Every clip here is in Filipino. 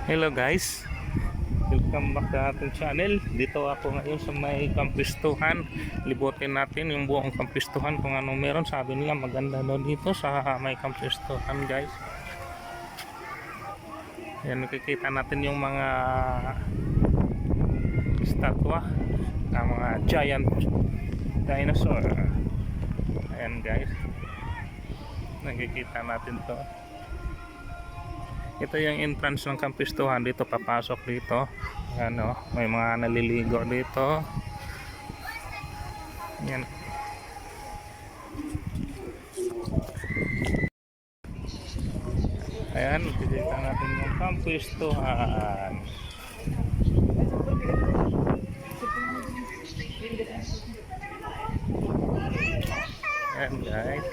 Hello guys, welcome back sa ating channel. Dito ako ngayon sa may kampistuhan. Libutin natin yung buong kampistuhan kung anong meron. Sabi nila maganda daw dito sa may kampistuhan guys. Yan, nakikita natin yung mga statwa ng mga giant dinosaur. Ayan guys, nakikita natin to. Ito yung entrance ng kampistuhan. Dito papasok dito. Ano, may mga naliligo dito. Yan. Ayan, makikita natin yung kampistuhan. Ayan guys.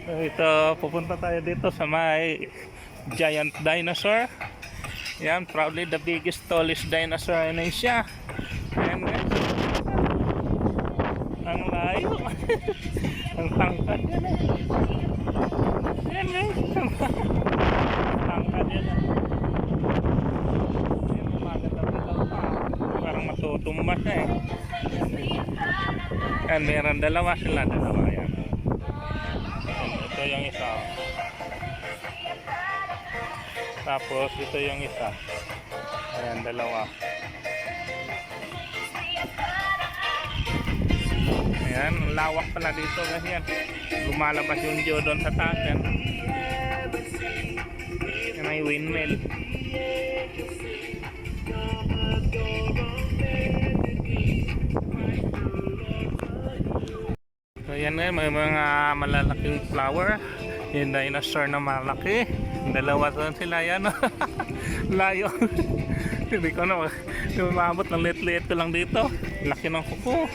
Ito, pupunta tayo dito sa may giant dinosaur. Yan, probably the biggest, tallest dinosaur in Asia. Ayan guys. Ang layo. Ang tangkad yan eh. Ayan guys. Ang tangkad yan eh. Ayan, maganda-ganda pa. Parang matutumba siya eh. Ayan, meron dalawa sila. Dalawa yan. Ito yung isa. Tapos ito yung isa. Ayan, dalawa. Ayan, lawak pala dito kasi yan. Lumalabas yung Joe doon sa taas yan. Yan ay windmill. So yan ngayon, may mga malalaking flower. Yung dinosaur na malaki. Dalawa doon sila yan. Layo. Hindi ko na umabot ng liit-liit ko lang dito. Laki ng kuko.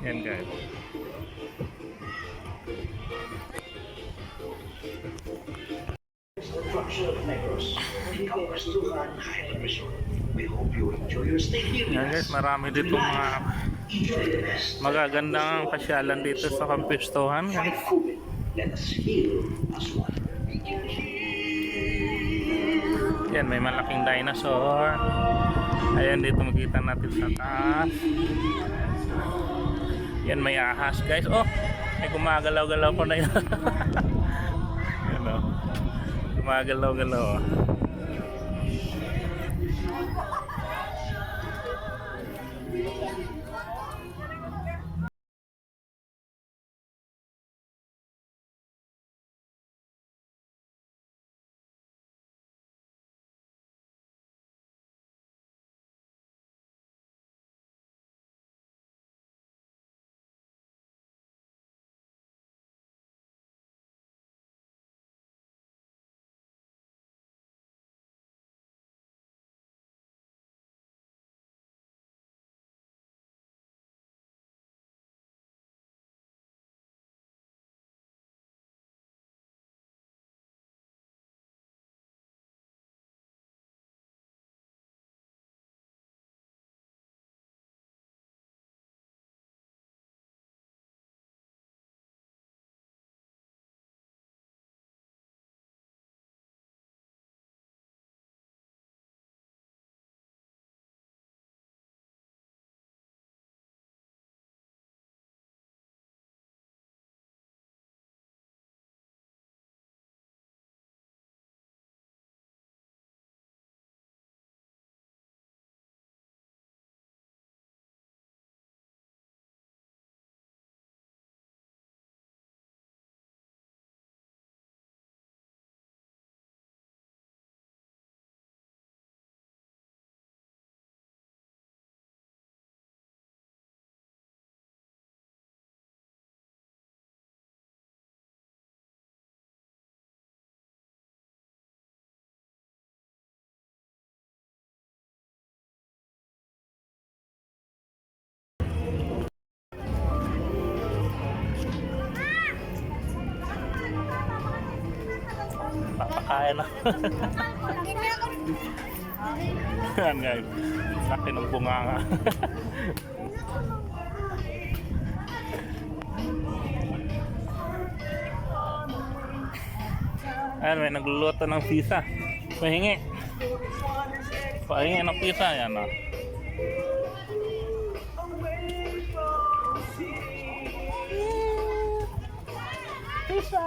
Yan guys. Yan guys, marami dito mga magagandang pasyalan dito sa kampistuhan guys. Yan, may malaking dinosaur. Ayan, dito makita natin sa taas. Yan, may ahas guys. Oh, may gumagalaw-galaw ko na yun. Yan o, gumagalaw-galaw. Papakain na. Yan guys. Laki ng bunganga. Ayan, may nagluluto ng pizza. Pahingi. Pahingi ng pizza. Yan o. Pizza!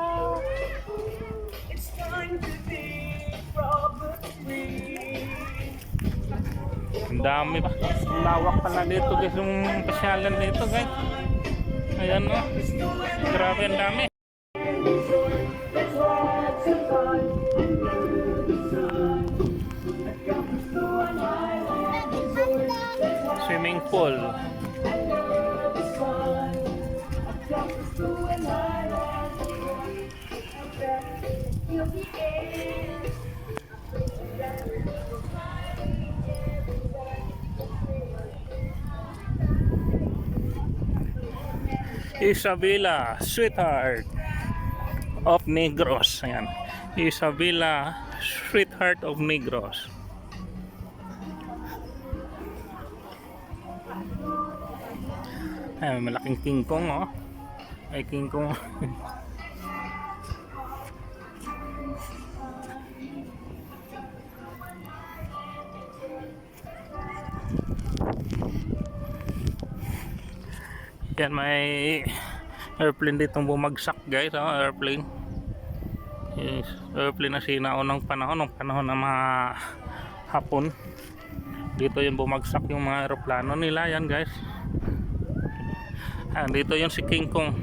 Ang dami pa. Lawak pala dito guys. Yung pasyalan dito guys. Ayan o. Grabe ang dami. Swimming pool. Isabela, sweetheart of Negros. Ayan. Isabela, sweetheart of Negros. Ay, malaking King Kong, oh. Ay, King Kong. Yan, may airplane ditong bumagsak guys, oh, airplane. Yes, airplane na sinao ng panahon ng mga Hapon. Dito yung bumagsak yung mga aeroplano nila, yan guys. Dito yung si King Kong.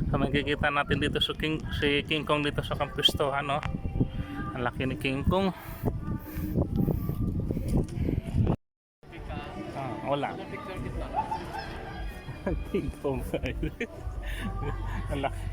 So, makikita natin dito si King Kong dito sa kampistuhan, no? Ang laki ni King Kong. Wala. King Kong. Ang laki.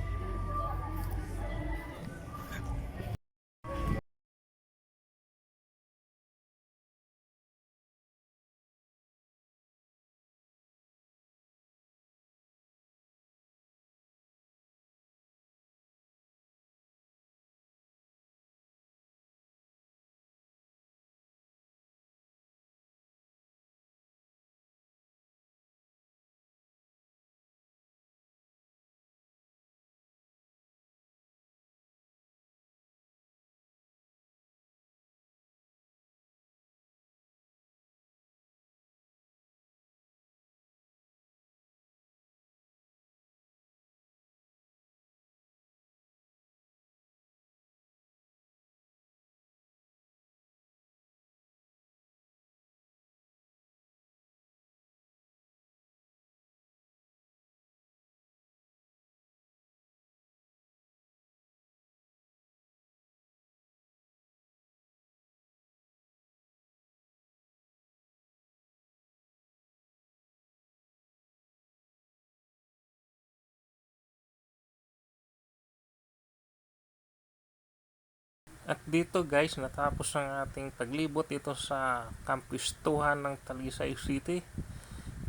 At dito guys, natapos ang ating paglibot dito sa kampistuhan ng Talisay City.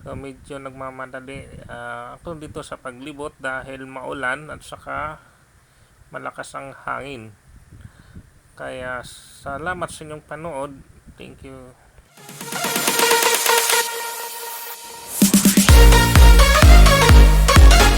So medyo nagmamadali ako dito sa paglibot dahil maulan at saka malakas ang hangin. Kaya salamat sa inyong panood. Thank you.